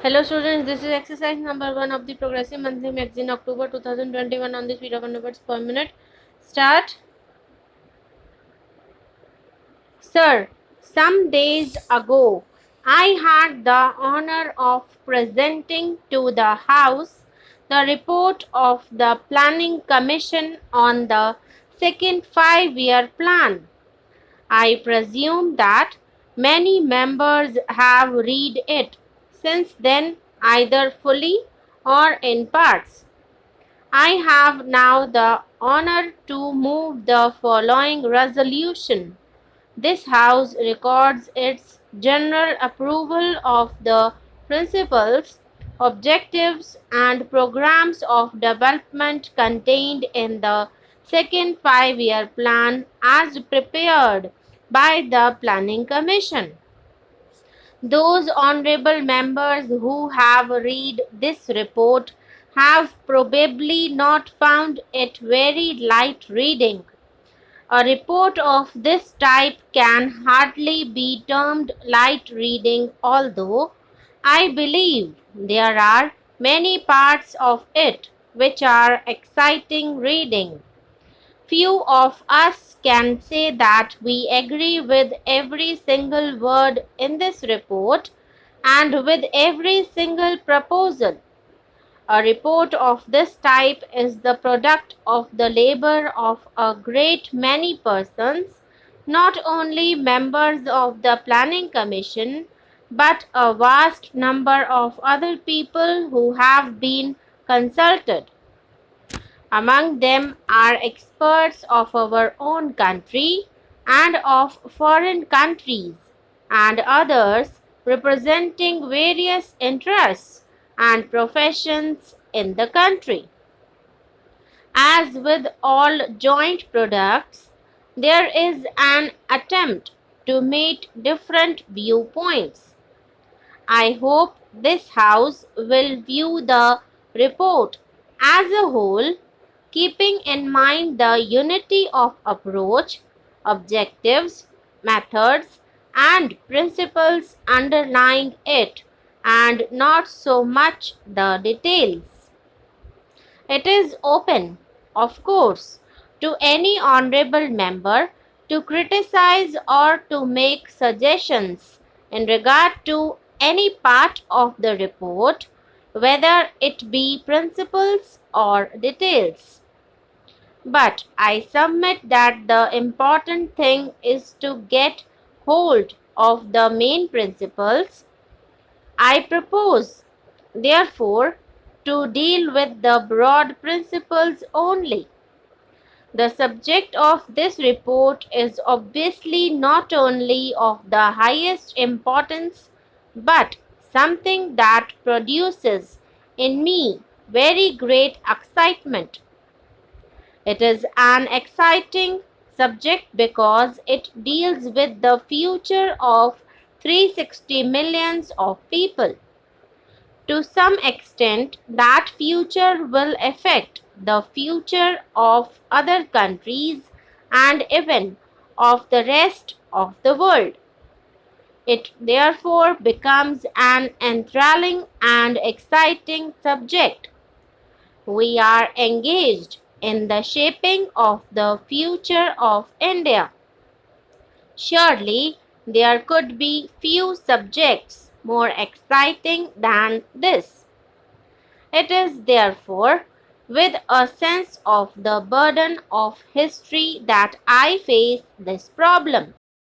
Hello students, this is exercise number 1 of the Progressive Monthly Magazine, October 2021 on the speed of 100 words per minute. Start. Sir, some days ago, I had the honor of presenting to the House the report of the Planning Commission on the second 5-year plan. I presume that many members have read it since then, either fully or in parts. I have now the honor to move the following resolution. This House records its general approval of the principles, objectives, and programs of development contained in the second 5-year plan as prepared by the Planning Commission. Those honorable members who have read this report have probably not found it very light reading. A report of this type can hardly be termed light reading, although I believe there are many parts of it which are exciting reading. Few of us can say that we agree with every single word in this report and with every single proposal. A report of this type is the product of the labor of a great many persons, not only members of the Planning Commission, but a vast number of other people who have been consulted. Among them are experts of our own country and of foreign countries, and others representing various interests and professions in the country. As with all joint products, there is an attempt to meet different viewpoints. I hope this House will view the report as a whole, keeping in mind the unity of approach, objectives, methods, and principles underlying it, and not so much the details. It is open, of course, to any honorable member to criticize or to make suggestions in regard to any part of the report, whether it be principles or details. But I submit that the important thing is to get hold of the main principles. I propose, therefore, to deal with the broad principles only. The subject of this report is obviously not only of the highest importance, but something that produces in me very great excitement. It is an exciting subject because it deals with the future of 360 millions of people. To some extent, that future will affect the future of other countries and even of the rest of the world. It therefore becomes an enthralling and exciting subject. We are engaged in the shaping of the future of India. Surely there could be few subjects more exciting than this. It is therefore with a sense of the burden of history that I face this problem.